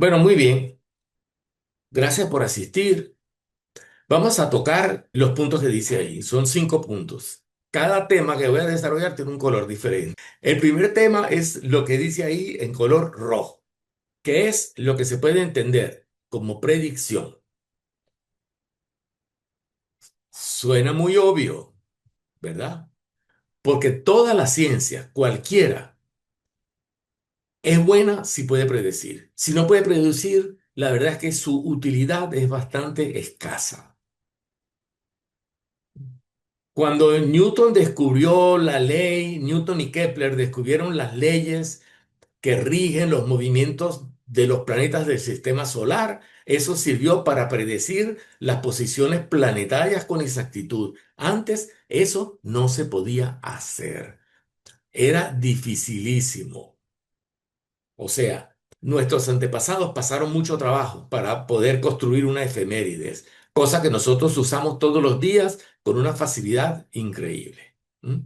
Bueno, muy bien. Gracias por asistir. Vamos a tocar los puntos que dice ahí. Son 5 puntos. Cada tema que voy a desarrollar tiene un color diferente. El primer tema es lo que dice ahí en color rojo, que es lo que se puede entender como predicción. Suena muy obvio, ¿verdad? Porque toda la ciencia, cualquiera, es buena si puede predecir. Si no puede predecir, la verdad es que su utilidad es bastante escasa. Cuando Newton descubrió la ley, Newton y Kepler descubrieron las leyes que rigen los movimientos de los planetas del sistema solar, eso sirvió para predecir las posiciones planetarias con exactitud. Antes eso no se podía hacer. Era dificilísimo. O sea, nuestros antepasados pasaron mucho trabajo para poder construir una efemérides, cosa que nosotros usamos todos los días con una facilidad increíble. ¿Mm?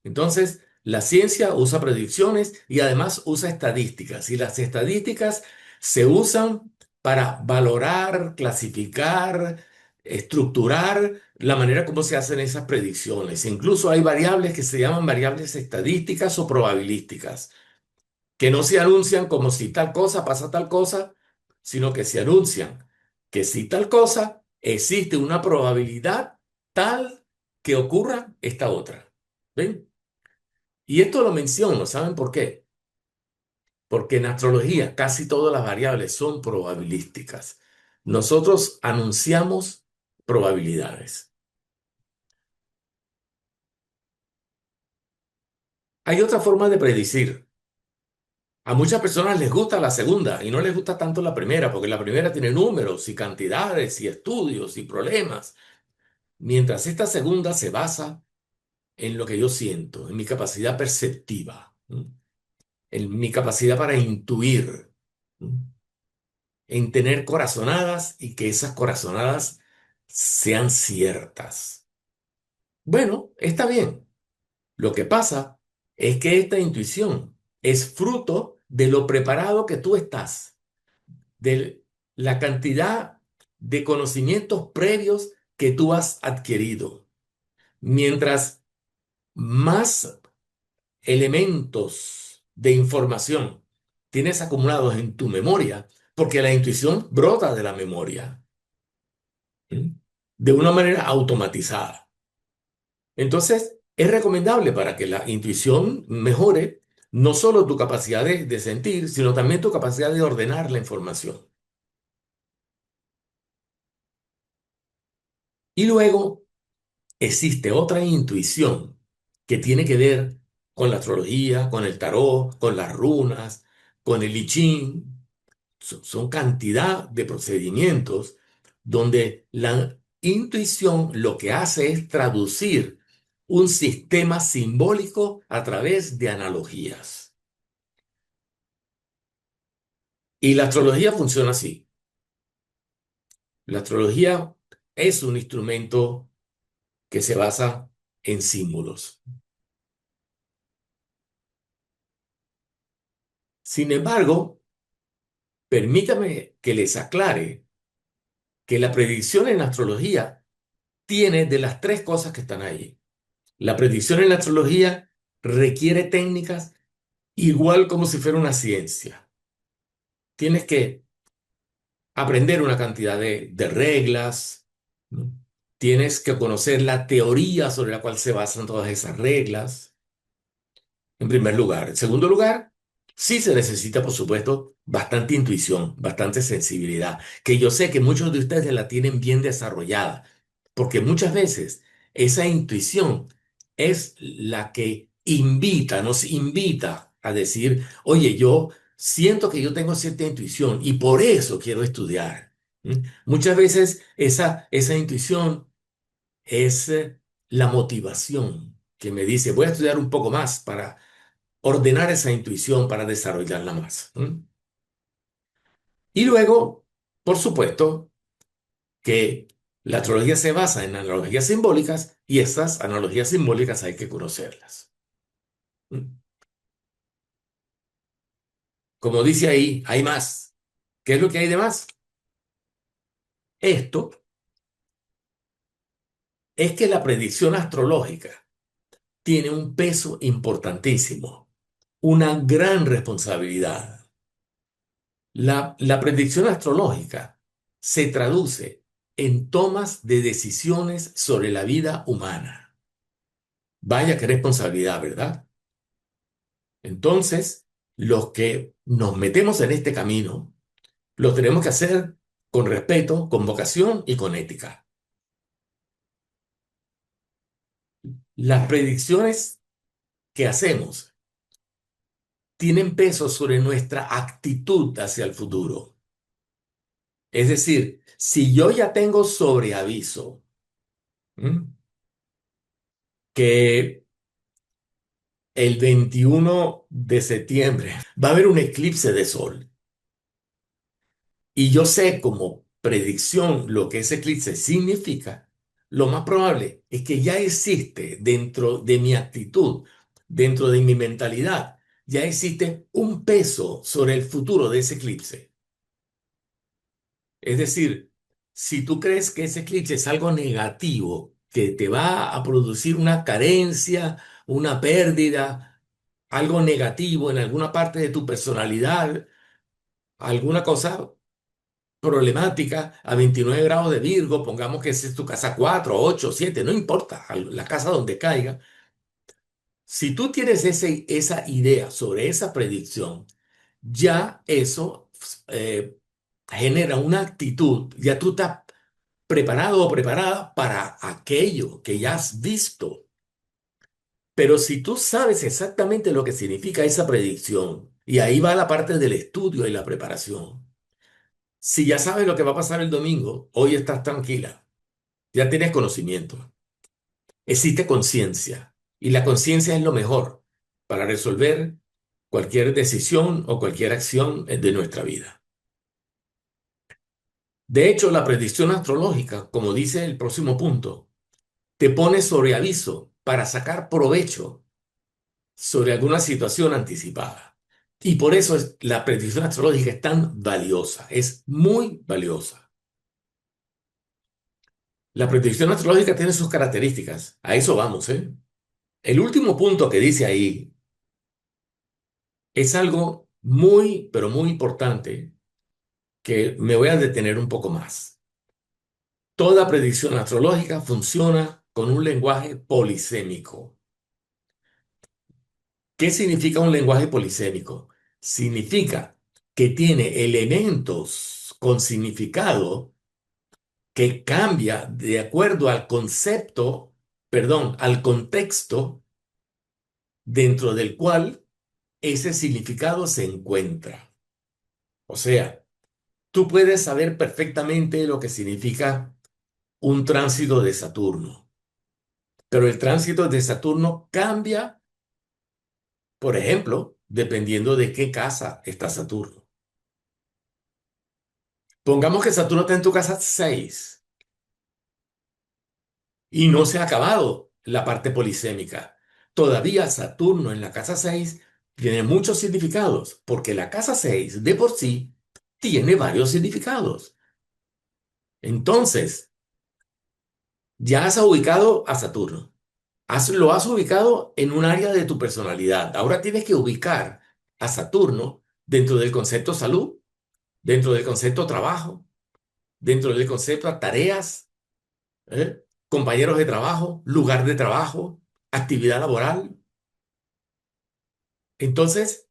Entonces, la ciencia usa predicciones y además usa estadísticas. Y las estadísticas se usan para valorar, clasificar, estructurar la manera como se hacen esas predicciones. Incluso hay variables que se llaman variables estadísticas o probabilísticas que no se anuncian como si tal cosa pasa tal cosa, sino que se anuncian que si tal cosa existe una probabilidad tal que ocurra esta otra. ¿Ven? Y esto lo menciono, ¿saben por qué? Porque en astrología casi todas las variables son probabilísticas. Nosotros anunciamos probabilidades. Hay otra forma de predecir. A muchas personas les gusta la segunda y no les gusta tanto la primera, porque la primera tiene números y cantidades y estudios y problemas, mientras esta segunda se basa en lo que yo siento, en mi capacidad perceptiva, ¿m? En mi capacidad para intuir, ¿m? En tener corazonadas y que esas corazonadas sean ciertas. Bueno, está bien. Lo que pasa es que esta intuición es fruto de lo preparado que tú estás, de la cantidad de conocimientos previos que tú has adquirido. Mientras más elementos de información tienes acumulados en tu memoria, porque la intuición brota de la memoria, ¿sí? De una manera automatizada. Entonces, es recomendable para que la intuición mejore no solo tu capacidad de sentir, sino también tu capacidad de ordenar la información. Y luego existe otra intuición que tiene que ver con la astrología, con el tarot, con las runas, con el I Ching. Son cantidad de procedimientos donde la intuición lo que hace es traducir un sistema simbólico a través de analogías. Y la astrología funciona así. La astrología es un instrumento que se basa en símbolos. Sin embargo, permítame que les aclare que la predicción en astrología tiene de las tres cosas que están ahí. La predicción en la astrología requiere técnicas igual como si fuera una ciencia. Tienes que aprender una cantidad de reglas, ¿no? Tienes que conocer la teoría sobre la cual se basan todas esas reglas, en primer lugar. En segundo lugar, sí se necesita, por supuesto, bastante intuición, bastante sensibilidad, que yo sé que muchos de ustedes la tienen bien desarrollada, porque muchas veces esa intuición es la que nos invita a decir, oye, yo siento que yo tengo cierta intuición y por eso quiero estudiar. ¿Mm? Muchas veces esa intuición es la motivación que me dice, voy a estudiar un poco más para ordenar esa intuición para desarrollarla más. ¿M? Y luego, por supuesto, que la astrología se basa en analogías simbólicas y esas analogías simbólicas hay que conocerlas. ¿M? Como dice ahí, hay más. ¿Qué es lo que hay de más? Esto es que la predicción astrológica tiene un peso importantísimo, una gran responsabilidad. La predicción astrológica se traduce en tomas de decisiones sobre la vida humana. Vaya qué responsabilidad, ¿verdad? Entonces, los que nos metemos en este camino, lo tenemos que hacer con respeto, con vocación y con ética. Las predicciones que hacemos tienen peso sobre nuestra actitud hacia el futuro. Es decir, si yo ya tengo sobre aviso, ¿m? que el 21 de septiembre va a haber un eclipse de sol y yo sé como predicción lo que ese eclipse significa, lo más probable es que ya existe dentro de mi actitud, dentro de mi mentalidad, ya existe un peso sobre el futuro de ese eclipse. Es decir, si tú crees que ese eclipse es algo negativo, que te va a producir una carencia, una pérdida, algo negativo en alguna parte de tu personalidad, alguna cosa problemática a 29 grados de Virgo, pongamos que esa es tu casa 4, 8, 7, no importa, la casa donde caiga. Si tú tienes esa idea sobre esa predicción, ya eso genera una actitud, ya tú estás preparado o preparada para aquello que ya has visto. Pero si tú sabes exactamente lo que significa esa predicción, y ahí va la parte del estudio y la preparación, si ya sabes lo que va a pasar el domingo, hoy estás tranquila, ya tienes conocimiento, existe conciencia, y la conciencia es lo mejor para resolver cualquier decisión o cualquier acción de nuestra vida. De hecho, la predicción astrológica, como dice el próximo punto, te pone sobre aviso para sacar provecho sobre alguna situación anticipada. Y por eso la predicción astrológica es tan valiosa, es muy valiosa. La predicción astrológica tiene sus características, a eso vamos, ¿eh? El último punto que dice ahí es algo muy, pero muy importante que me voy a detener un poco más. Toda predicción astrológica funciona con un lenguaje polisémico. ¿Qué significa un lenguaje polisémico? Significa que tiene elementos con significado que cambia de acuerdo al concepto, perdón, al contexto dentro del cual ese significado se encuentra. O sea, tú puedes saber perfectamente lo que significa un tránsito de Saturno, pero el tránsito de Saturno cambia, por ejemplo, dependiendo de qué casa está Saturno. Pongamos que Saturno está en tu casa 6 y no se ha acabado la parte polisémica. Todavía Saturno en la casa 6 tiene muchos significados, porque la casa 6 de por sí tiene varios significados. Entonces, ya has ubicado a Saturno. Lo has ubicado en un área de tu personalidad. Ahora tienes que ubicar a Saturno dentro del concepto salud, dentro del concepto trabajo, dentro del concepto tareas, compañeros de trabajo, lugar de trabajo, actividad laboral. Entonces,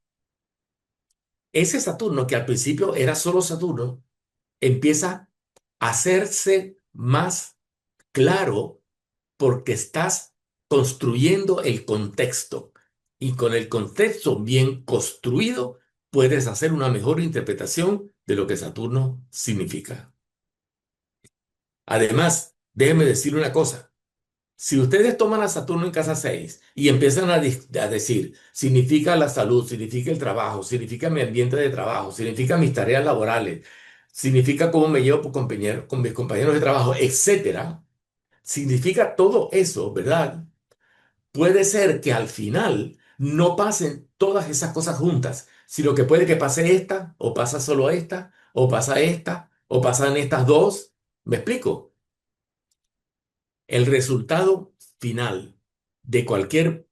ese Saturno, que al principio era solo Saturno, empieza a hacerse más claro porque estás construyendo el contexto. Y con el contexto bien construido, puedes hacer una mejor interpretación de lo que Saturno significa. Además, déjeme decir una cosa. Si ustedes toman a Saturno en casa 6 y empiezan a decir, significa la salud, significa el trabajo, significa mi ambiente de trabajo, significa mis tareas laborales, significa cómo me llevo con mis compañeros de trabajo, etcétera, significa todo eso, ¿verdad? Puede ser que al final no pasen todas esas cosas juntas, sino que puede que pase esta o pasa solo esta o pasa esta, o pasan estas dos. ¿Me explico? El resultado final de cualquier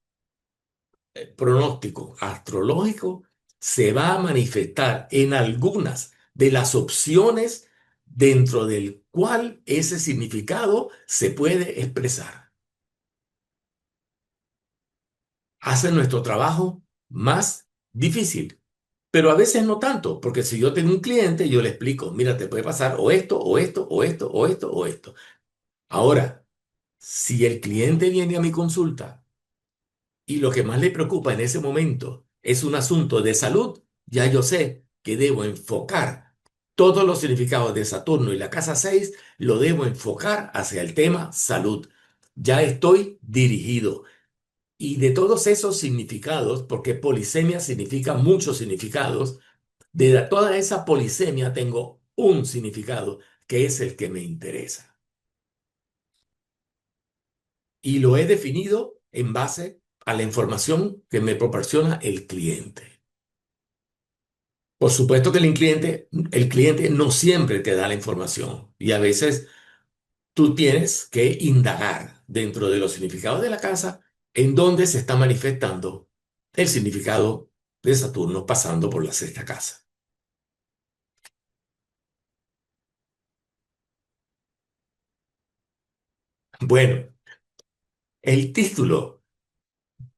pronóstico astrológico se va a manifestar en algunas de las opciones dentro del cual ese significado se puede expresar. Hace nuestro trabajo más difícil, pero a veces no tanto, porque si yo tengo un cliente, yo le explico, mira, te puede pasar o esto, o esto, o esto, o esto, o esto. Ahora, si el cliente viene a mi consulta y lo que más le preocupa en ese momento es un asunto de salud, ya yo sé que debo enfocar todos los significados de Saturno y la casa 6 lo debo enfocar hacia el tema salud. Ya estoy dirigido. Y de todos esos significados, porque polisemia significa muchos significados, de toda esa polisemia tengo un significado que es el que me interesa. Y lo he definido en base a la información que me proporciona el cliente. Por supuesto que el cliente no siempre te da la información y a veces tú tienes que indagar dentro de los significados de la casa en dónde se está manifestando el significado de Saturno pasando por la sexta casa. Bueno, el título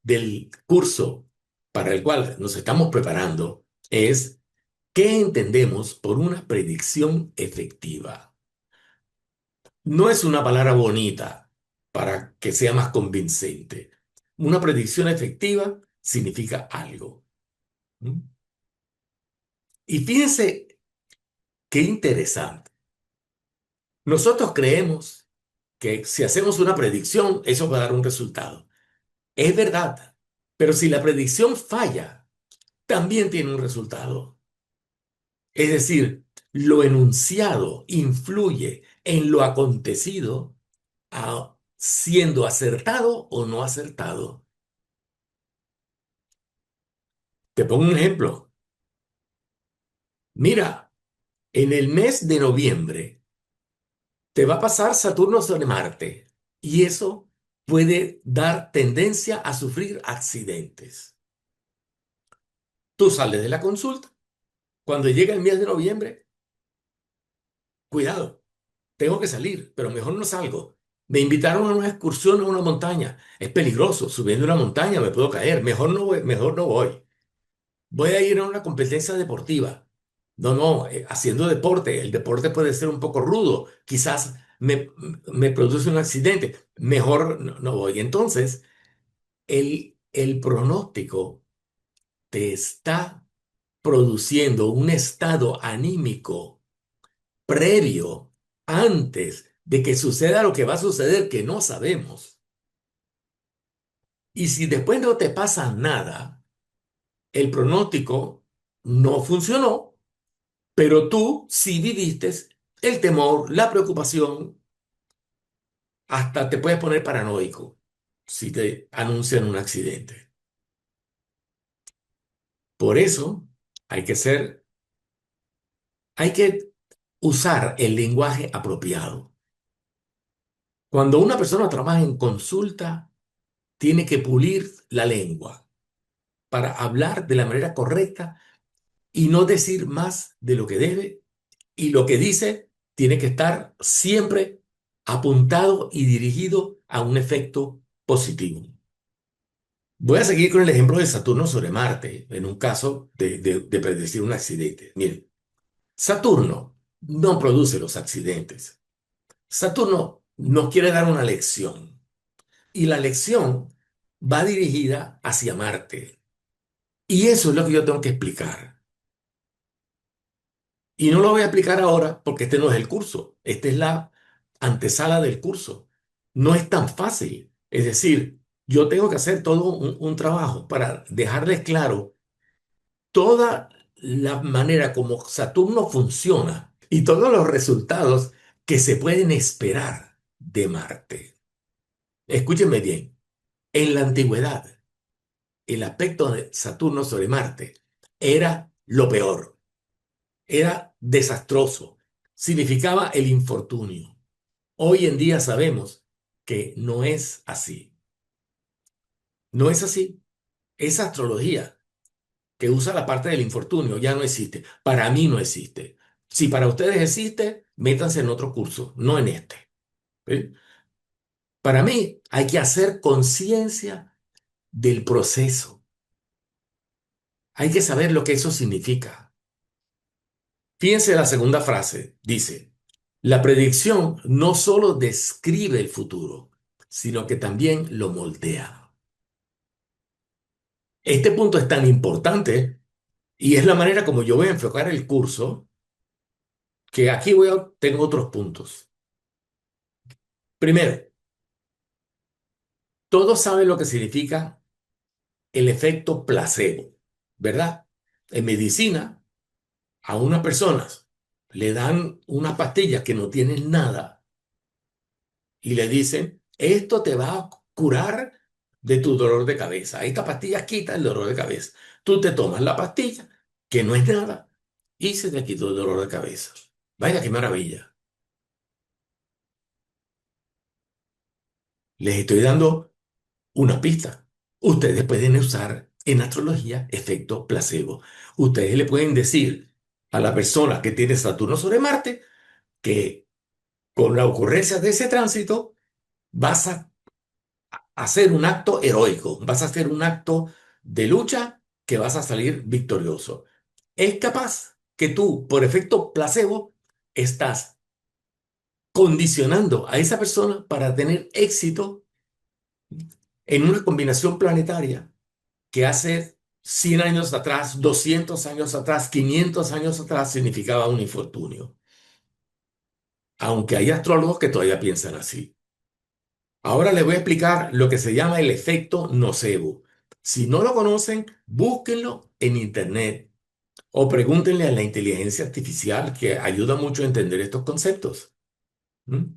del curso para el cual nos estamos preparando es ¿qué entendemos por una predicción efectiva? No es una palabra bonita para que sea más convincente. Una predicción efectiva significa algo. ¿Mm? Y fíjense qué interesante. Nosotros creemos que si hacemos una predicción, eso va a dar un resultado. Es verdad, pero si la predicción falla, también tiene un resultado. Es decir, lo enunciado influye en lo acontecido, siendo acertado o no acertado. Te pongo un ejemplo. Mira, en el mes de noviembre te va a pasar Saturno sobre Marte y eso puede dar tendencia a sufrir accidentes. Tú sales de la consulta, cuando llega el mes de noviembre, cuidado, tengo que salir, pero mejor no salgo. Me invitaron a una excursión a una montaña. Es peligroso, subiendo una montaña me puedo caer. Mejor no voy, mejor no voy. Voy a ir a una competencia deportiva. No, no, haciendo deporte. El deporte puede ser un poco rudo. Quizás me produce un accidente. Mejor no, no voy. Entonces, el pronóstico te está produciendo un estado anímico previo antes de que suceda lo que va a suceder que no sabemos. Y si después no te pasa nada, el pronóstico no funcionó, pero tú sí viviste el temor, la preocupación, hasta te puedes poner paranoico si te anuncian un accidente. Por eso hay que ser, hay que usar el lenguaje apropiado. Cuando una persona trabaja en consulta, tiene que pulir la lengua para hablar de la manera correcta y no decir más de lo que debe, y lo que dice tiene que estar siempre apuntado y dirigido a un efecto positivo. Voy a seguir con el ejemplo de Saturno sobre Marte, en un caso de predecir un accidente. Miren, Saturno no produce los accidentes. Saturno nos quiere dar una lección y la lección va dirigida hacia Marte. Y eso es lo que yo tengo que explicar. Y no lo voy a explicar ahora porque este no es el curso, esta es la antesala del curso. No es tan fácil. Es decir, yo tengo que hacer todo un trabajo para dejarles claro toda la manera como Saturno funciona y todos los resultados que se pueden esperar de Marte. Escúchenme bien, en la antigüedad, el aspecto de Saturno sobre Marte era lo peor. era desastroso, significaba el infortunio. Hoy en día sabemos que no es así. No es así. Esa astrología que usa la parte del infortunio ya no existe. Para mí no existe. Si para ustedes existe, métanse en otro curso, no en este. ¿Sí? Para mí hay que hacer conciencia del proceso. Hay que saber lo que eso significa. Fíjense la segunda frase. Dice, la predicción no solo describe el futuro, sino que también lo moldea. Este punto es tan importante y es la manera como yo voy a enfocar el curso, que aquí tengo otros puntos. Primero, todos saben lo que significa el efecto placebo, ¿verdad? En medicina, a unas personas le dan unas pastillas que no tienen nada y le dicen, esto te va a curar de tu dolor de cabeza. Esta pastilla quita el dolor de cabeza. Tú te tomas la pastilla, que no es nada, y se te quitó el dolor de cabeza. Vaya, qué maravilla. Les estoy dando una pista. Ustedes pueden usar en astrología efecto placebo. Ustedes le pueden decir a la persona que tiene Saturno sobre Marte que con la ocurrencia de ese tránsito vas a hacer un acto heroico, vas a hacer un acto de lucha que vas a salir victorioso. Es capaz que tú, por efecto placebo, estás condicionando a esa persona para tener éxito en una combinación planetaria que hace 100 años atrás, 200 años atrás, 500 años atrás significaba un infortunio. Aunque hay astrólogos que todavía piensan así. Ahora les voy a explicar lo que se llama el efecto nocebo. Si no lo conocen, búsquenlo en internet o pregúntenle a la inteligencia artificial que ayuda mucho a entender estos conceptos. ¿Mm?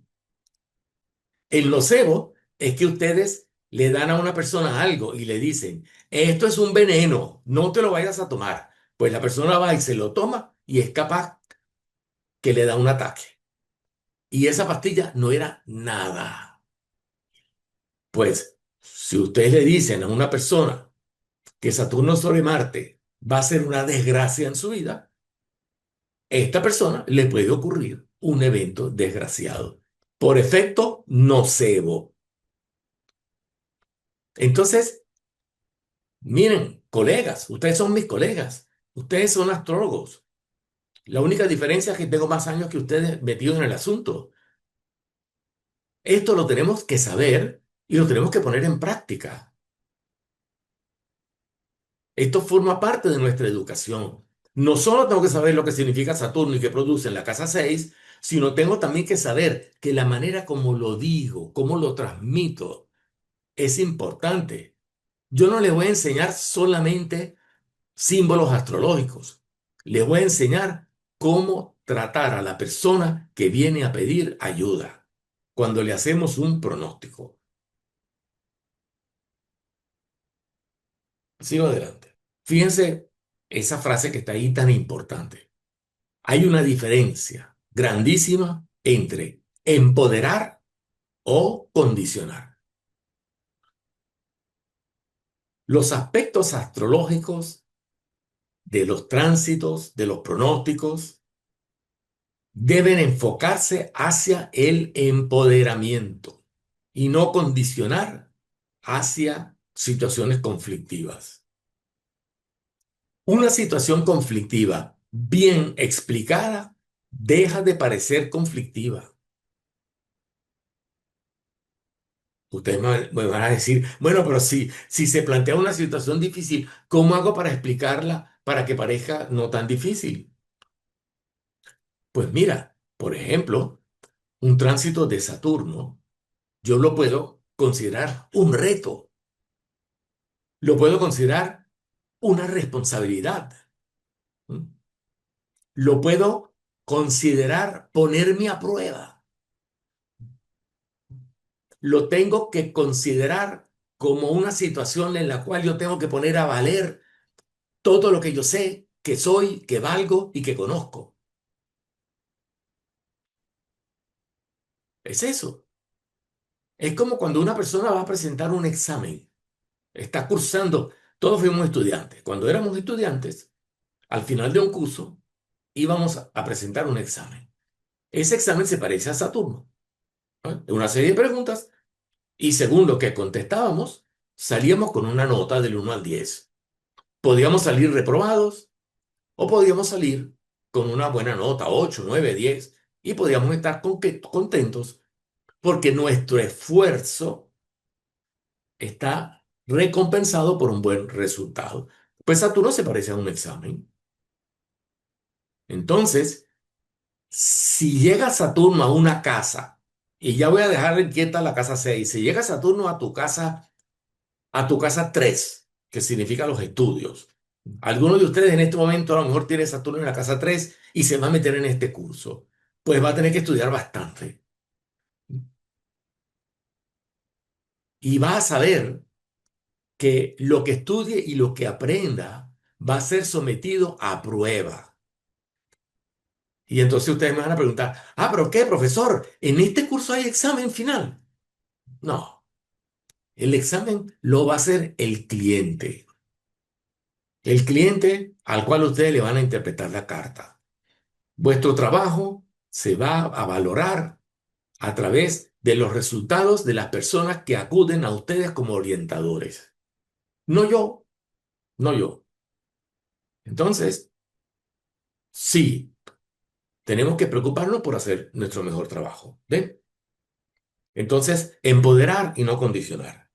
El nocebo es que ustedes le dan a una persona algo y le dicen, esto es un veneno, no te lo vayas a tomar. Pues la persona va y se lo toma y es capaz que le da un ataque. Y esa pastilla no era nada. Pues si ustedes le dicen a una persona que Saturno sobre Marte va a ser una desgracia en su vida, a esta persona le puede ocurrir un evento desgraciado por efecto nocebo. Entonces, miren, colegas, ustedes son mis colegas, ustedes son astrólogos. La única diferencia es que tengo más años que ustedes metidos en el asunto. Esto lo tenemos que saber y lo tenemos que poner en práctica. Esto forma parte de nuestra educación. No solo tengo que saber lo que significa Saturno y qué produce en la casa 6, sino tengo también que saber que la manera como lo digo, cómo lo transmito, es importante. Yo no les voy a enseñar solamente símbolos astrológicos. Les voy a enseñar cómo tratar a la persona que viene a pedir ayuda cuando le hacemos un pronóstico. Sigo adelante. Fíjense esa frase que está ahí tan importante. Hay una diferencia grandísima entre empoderar o condicionar. Los aspectos astrológicos de los tránsitos, de los pronósticos, deben enfocarse hacia el empoderamiento y no condicionar hacia situaciones conflictivas. Una situación conflictiva bien explicada deja de parecer conflictiva. Ustedes me van a decir, bueno, pero si se plantea una situación difícil, ¿cómo hago para explicarla para que parezca no tan difícil? Pues mira, por ejemplo, un tránsito de Saturno, yo lo puedo considerar un reto, lo puedo considerar una responsabilidad, ¿m? Lo puedo considerar ponerme a prueba, lo tengo que considerar como una situación en la cual yo tengo que poner a valer todo lo que yo sé que soy, que valgo y que conozco. Es eso. Es como cuando una persona va a presentar un examen, está cursando, todos fuimos estudiantes. Cuando éramos estudiantes, al final de un curso, íbamos a presentar un examen. Ese examen se parece a Saturno, ¿no? Una serie de preguntas y según lo que contestábamos, salíamos con una nota del 1 al 10. Podíamos salir reprobados o podíamos salir con una buena nota, 8, 9, 10, y podíamos estar contentos porque nuestro esfuerzo está recompensado por un buen resultado. Pues Saturno se parece a un examen. Entonces, si llega Saturno a una casa, y ya voy a dejar quieta la casa 6, si llega Saturno a tu casa 3, que significa los estudios, alguno de ustedes en este momento a lo mejor tiene Saturno en la casa 3 y se va a meter en este curso, pues va a tener que estudiar bastante. Y va a saber que lo que estudie y lo que aprenda va a ser sometido a prueba. Y entonces ustedes me van a preguntar, pero ¿qué, profesor? ¿En este curso hay examen final? No, el examen lo va a hacer el cliente al cual ustedes le van a interpretar la carta. Vuestro trabajo se va a valorar a través de los resultados de las personas que acuden a ustedes como orientadores. No yo, no yo. Entonces, sí, tenemos que preocuparnos por hacer nuestro mejor trabajo. ¿Ven? Entonces, empoderar y no condicionar.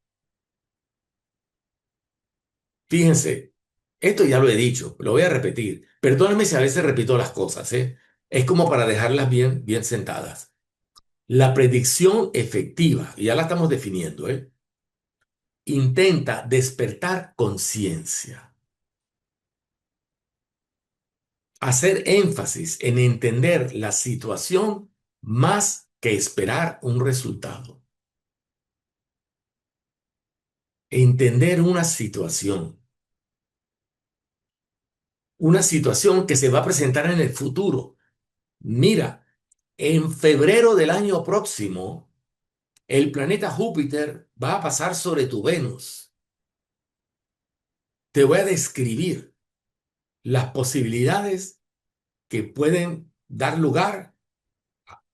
Fíjense, esto ya lo he dicho, lo voy a repetir. Perdónenme si a veces repito las cosas, ¿eh? Es como para dejarlas bien, bien sentadas. La predicción efectiva, y ya la estamos definiendo, ¿eh? Intenta despertar conciencia, hacer énfasis en entender la situación más que esperar un resultado. Entender una situación que se va a presentar en el futuro. Mira, en febrero del año próximo, el planeta Júpiter va a pasar sobre tu Venus. Te voy a describir las posibilidades que pueden dar lugar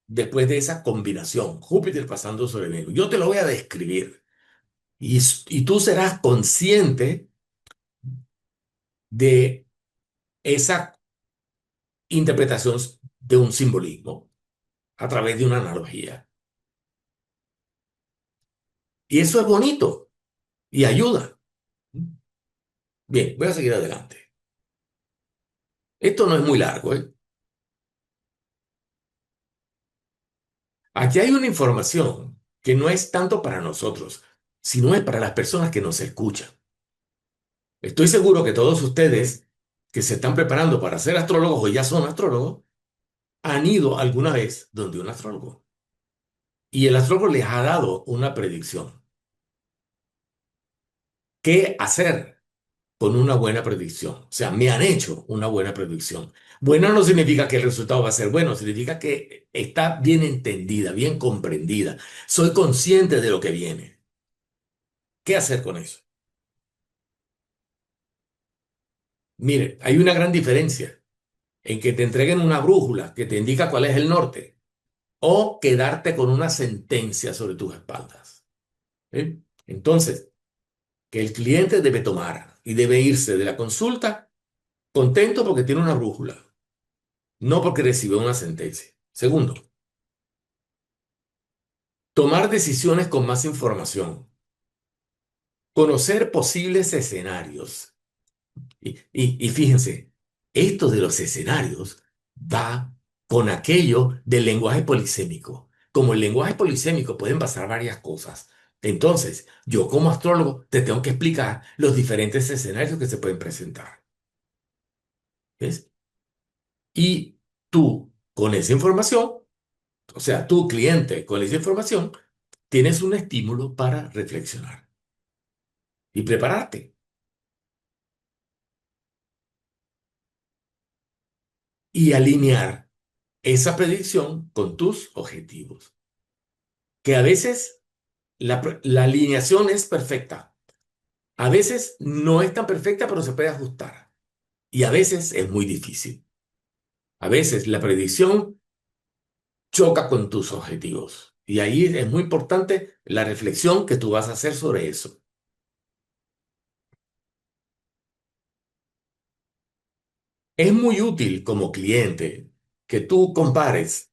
después de esa combinación, Júpiter pasando sobre Venus. Yo te lo voy a describir y tú serás consciente de esa interpretación de un simbolismo a través de una analogía. Y eso es bonito y ayuda. Bien, voy a seguir adelante. Esto no es muy largo, ¿eh? Aquí hay una información que no es tanto para nosotros, sino es para las personas que nos escuchan. Estoy seguro que todos ustedes que se están preparando para ser astrólogos o ya son astrólogos, han ido alguna vez donde un astrólogo. Y el astrólogo les ha dado una predicción. ¿Qué hacer con una buena predicción? O sea, me han hecho una buena predicción. Buena no significa que el resultado va a ser bueno, significa que está bien entendida, bien comprendida. Soy consciente de lo que viene. ¿Qué hacer con eso? Mire, hay una gran diferencia en que te entreguen una brújula que te indica cuál es el norte o quedarte con una sentencia sobre tus espaldas. ¿Sí? Entonces, que el cliente debe tomar y debe irse de la consulta contento porque tiene una brújula, no porque recibe una sentencia. Segundo, tomar decisiones con más información, conocer posibles escenarios. Y fíjense, esto de los escenarios va con aquello del lenguaje polisémico. Como el lenguaje polisémico pueden pasar varias cosas. Entonces, yo como astrólogo te tengo que explicar los diferentes escenarios que se pueden presentar. ¿Ves? Y tú, con esa información, o sea, tu cliente con esa información, tienes un estímulo para reflexionar y prepararte. y alinear esa predicción con tus objetivos. Que a veces la alineación es perfecta, a veces no es tan perfecta, pero se puede ajustar. Y a veces es muy difícil. A veces la predicción choca con tus objetivos. Y ahí es muy importante la reflexión que tú vas a hacer sobre eso. Es muy útil como cliente que tú compares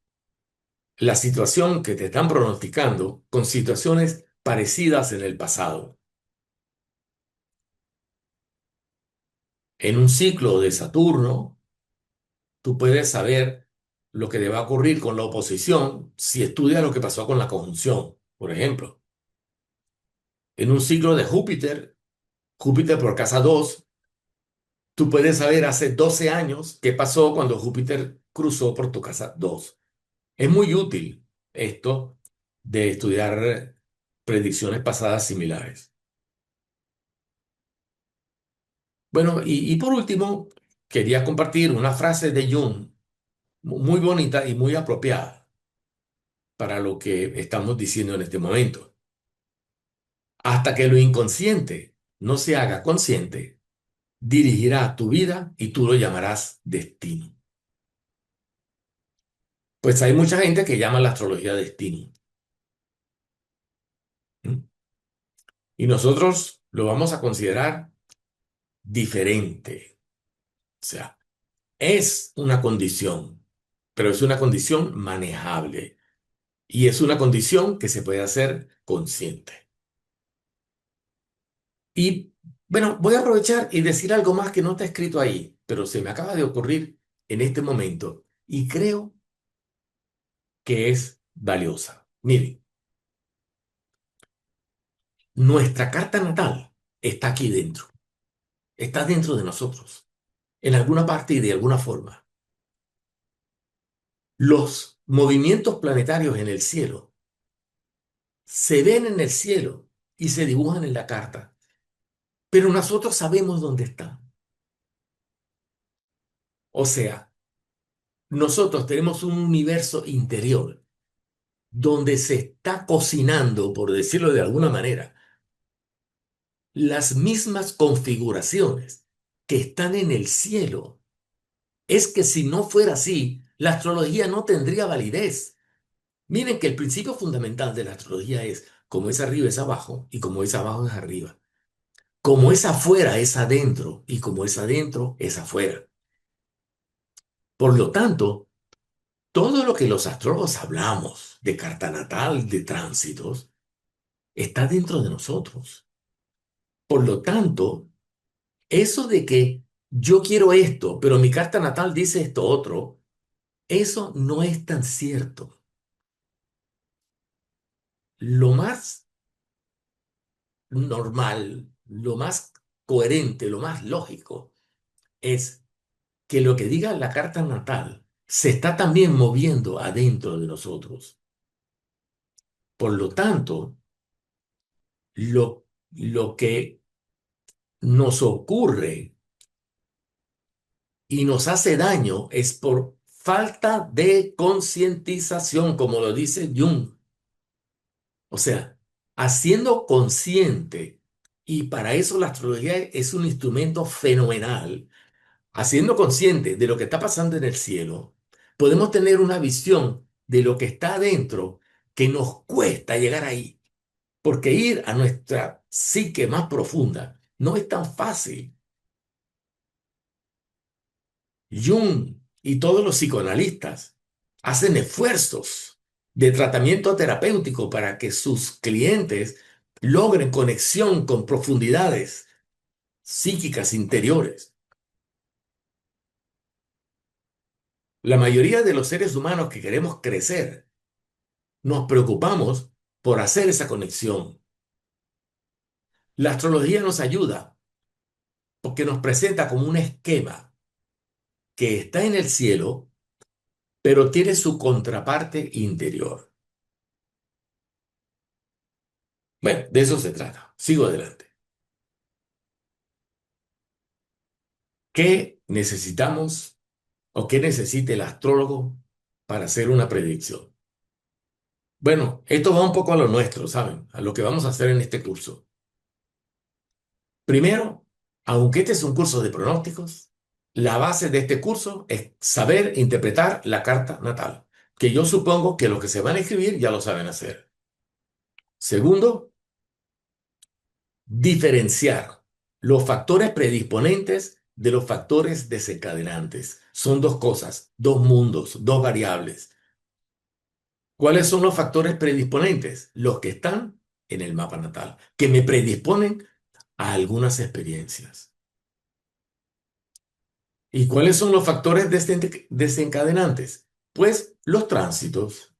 la situación que te están pronosticando con situaciones parecidas en el pasado. En un ciclo de Saturno, tú puedes saber lo que le va a ocurrir con la oposición si estudias lo que pasó con la conjunción, por ejemplo. En un ciclo de Júpiter, Júpiter por casa 2, tú puedes saber hace 12 años qué pasó cuando Júpiter cruzó por tu casa 2. Es muy útil esto de estudiar predicciones pasadas similares. Bueno, y por último, quería compartir una frase de Jung muy bonita y muy apropiada para lo que estamos diciendo en este momento. Hasta que lo inconsciente no se haga consciente, dirigirá tu vida y tú lo llamarás destino. Pues hay mucha gente que llama la astrología destino. ¿Mm? Y nosotros lo vamos a considerar diferente. O sea, es una condición, pero es una condición manejable y es una condición que se puede hacer consciente. Y bueno, voy a aprovechar y decir algo más que no está escrito ahí, pero se me acaba de ocurrir en este momento y creo que es valiosa. Miren, nuestra carta natal está aquí dentro, está dentro de nosotros, en alguna parte y de alguna forma. Los movimientos planetarios en el cielo se ven en el cielo y se dibujan en la carta, pero nosotros sabemos dónde están. O sea, nosotros tenemos un universo interior donde se está cocinando, por decirlo de alguna manera, las mismas configuraciones que están en el cielo. Es que si no fuera así, la astrología no tendría validez. Miren que el principio fundamental de la astrología es como es arriba es abajo y como es abajo es arriba. Como es afuera es adentro y como es adentro es afuera. Por lo tanto, todo lo que los astrólogos hablamos de carta natal, de tránsitos, está dentro de nosotros. Por lo tanto, eso de que yo quiero esto, pero mi carta natal dice esto otro, eso no es tan cierto. Lo más normal, lo más coherente, lo más lógico es que lo que diga la carta natal se está también moviendo adentro de nosotros. Por lo tanto, lo que nos ocurre y nos hace daño es por falta de concientización, como lo dice Jung. O sea, haciendo consciente, y para eso la astrología es un instrumento fenomenal, haciendo consciente de lo que está pasando en el cielo, podemos tener una visión de lo que está adentro que nos cuesta llegar ahí, porque ir a nuestra psique más profunda no es tan fácil. Jung y todos los psicoanalistas hacen esfuerzos de tratamiento terapéutico para que sus clientes logren conexión con profundidades psíquicas interiores. La mayoría de los seres humanos que queremos crecer nos preocupamos por hacer esa conexión. La astrología nos ayuda porque nos presenta como un esquema que está en el cielo, pero tiene su contraparte interior. Bueno, de eso se trata. Sigo adelante. ¿Qué necesitamos o qué necesita el astrólogo para hacer una predicción? Bueno, esto va un poco a lo nuestro, ¿saben? A lo que vamos a hacer en este curso. Primero, aunque este es un curso de pronósticos, la base de este curso es saber interpretar la carta natal, que yo supongo que los que se van a escribir ya lo saben hacer. Segundo, diferenciar los factores predisponentes de los factores desencadenantes. Son dos cosas, dos mundos, dos variables. ¿Cuáles son los factores predisponentes? Los que están en el mapa natal, que me predisponen a algunas experiencias. ¿Y cuáles son los factores desencadenantes? Pues los tránsitos.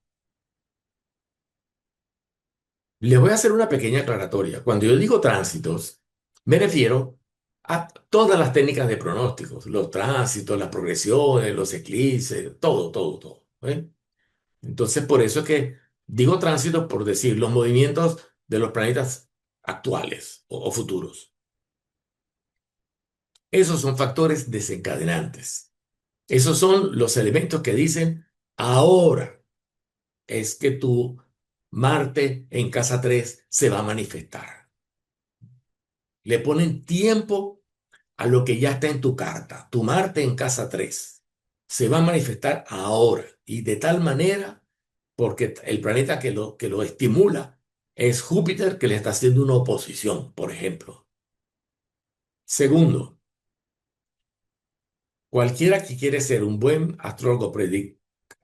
Les voy a hacer una pequeña aclaratoria. Cuando yo digo tránsitos, me refiero a todas las técnicas de pronósticos, los tránsitos, las progresiones, los eclipses, todo, todo, todo. ¿Eh? Entonces, por eso es que digo tránsitos por decir los movimientos de los planetas actuales o futuros. Esos son factores desencadenantes. Esos son los elementos que dicen ahora es que tu Marte en casa 3 se va a manifestar. Le ponen tiempo a lo que ya está en tu carta. Tu Marte en casa 3 se va a manifestar ahora y de tal manera porque el planeta que lo estimula es Júpiter que le está haciendo una oposición, por ejemplo. Segundo, cualquiera que quiere ser un buen astrólogo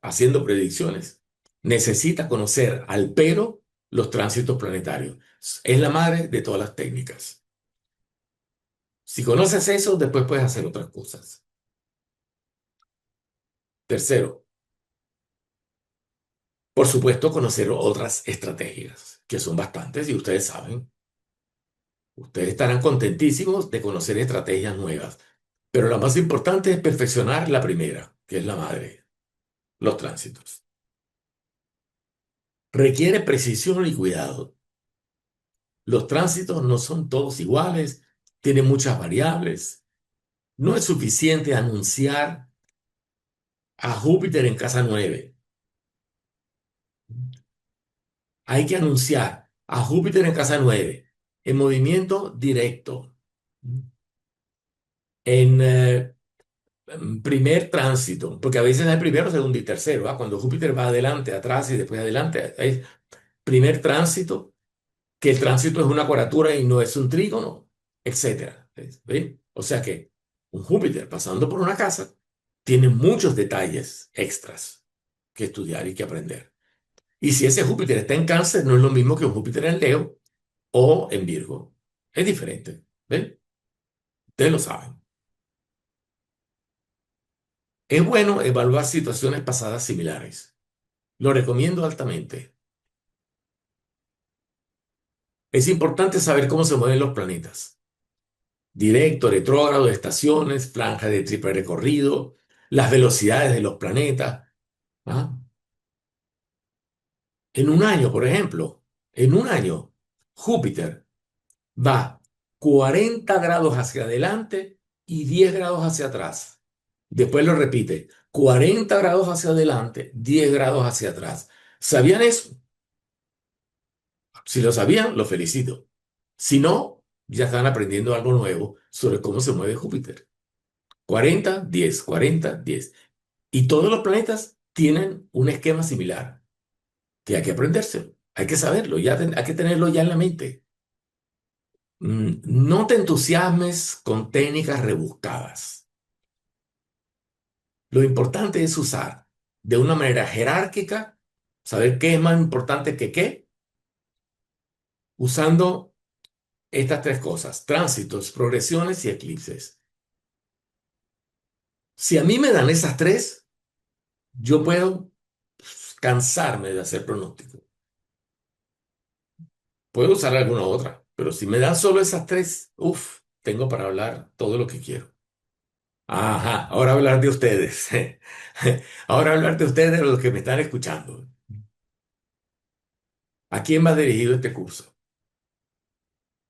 haciendo predicciones necesita conocer al pero los tránsitos planetarios. Es la madre de todas las técnicas. Si conoces eso, después puedes hacer otras cosas. Tercero, por supuesto, conocer otras estrategias, que son bastantes y ustedes saben. Ustedes estarán contentísimos de conocer estrategias nuevas, pero la más importante es perfeccionar la primera, que es la madre, los tránsitos. Requiere precisión y cuidado. Los tránsitos no son todos iguales, tienen muchas variables. No es suficiente anunciar a Júpiter en casa 9. Hay que anunciar a Júpiter en casa 9 en movimiento directo, en primer tránsito, porque a veces hay primero, segundo y tercero. ¿Va? Cuando Júpiter va adelante, atrás y después adelante, hay primer tránsito, que el tránsito es una cuadratura y no es un trígono, etcétera. ¿Ven? O sea que un Júpiter pasando por una casa tiene muchos detalles extras que estudiar y que aprender. Y si ese Júpiter está en Cáncer, no es lo mismo que un Júpiter en Leo o en Virgo. Es diferente. ¿Ven? Ustedes lo saben. Es bueno evaluar situaciones pasadas similares. Lo recomiendo altamente. Es importante saber cómo se mueven los planetas. Directo, retrógrado, estaciones, franja de triple recorrido, las velocidades de los planetas. ¿Ah? En un año, por ejemplo, en un año, Júpiter va 40 grados hacia adelante y 10 grados hacia atrás. Después lo repite, 40 grados hacia adelante, 10 grados hacia atrás. ¿Sabían eso? Si lo sabían, lo felicito. Si no, ya están aprendiendo algo nuevo sobre cómo se mueve Júpiter. 40, 10, 40, 10. Y todos los planetas tienen un esquema similar, que hay que aprendérselo, hay que saberlo, hay que tenerlo ya en la mente. No te entusiasmes con técnicas rebuscadas. Lo importante es usar de una manera jerárquica, saber qué es más importante que qué, usando estas tres cosas, tránsitos, progresiones y eclipses. Si a mí me dan esas tres, yo puedo cansarme de hacer pronóstico. Puedo usar alguna otra, pero si me dan solo esas tres, uff, tengo para hablar todo lo que quiero. Ajá, ahora hablar de ustedes. Ahora hablar de ustedes, de los que me están escuchando. ¿A quién va dirigido este curso?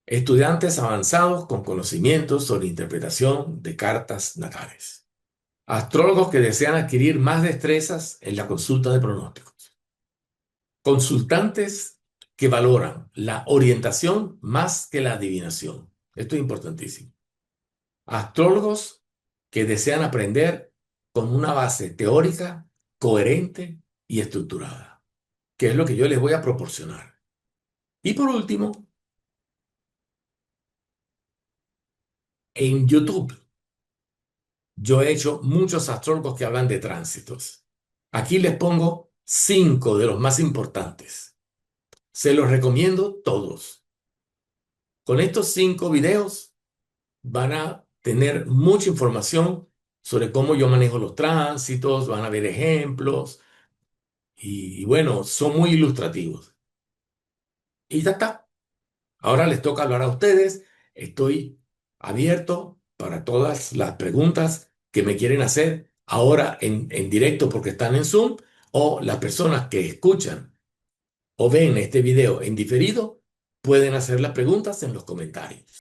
Estudiantes avanzados con conocimientos sobre interpretación de cartas natales. Astrólogos que desean adquirir más destrezas en la consulta de pronósticos. Consultantes que valoran la orientación más que la adivinación. Esto es importantísimo. Astrólogos que desean aprender con una base teórica, coherente y estructurada, que es lo que yo les voy a proporcionar. Y por último, en YouTube, yo he hecho muchos astrólogos que hablan de tránsitos. Aquí les pongo 5 de los más importantes. Se los recomiendo todos. Con estos 5 videos van a tener mucha información sobre cómo yo manejo los tránsitos, van a ver ejemplos y bueno, son muy ilustrativos. Y ya está. Ahora les toca hablar a ustedes. Estoy abierto para todas las preguntas que me quieren hacer ahora en directo porque están en Zoom o las personas que escuchan o ven este video en diferido pueden hacer las preguntas en los comentarios.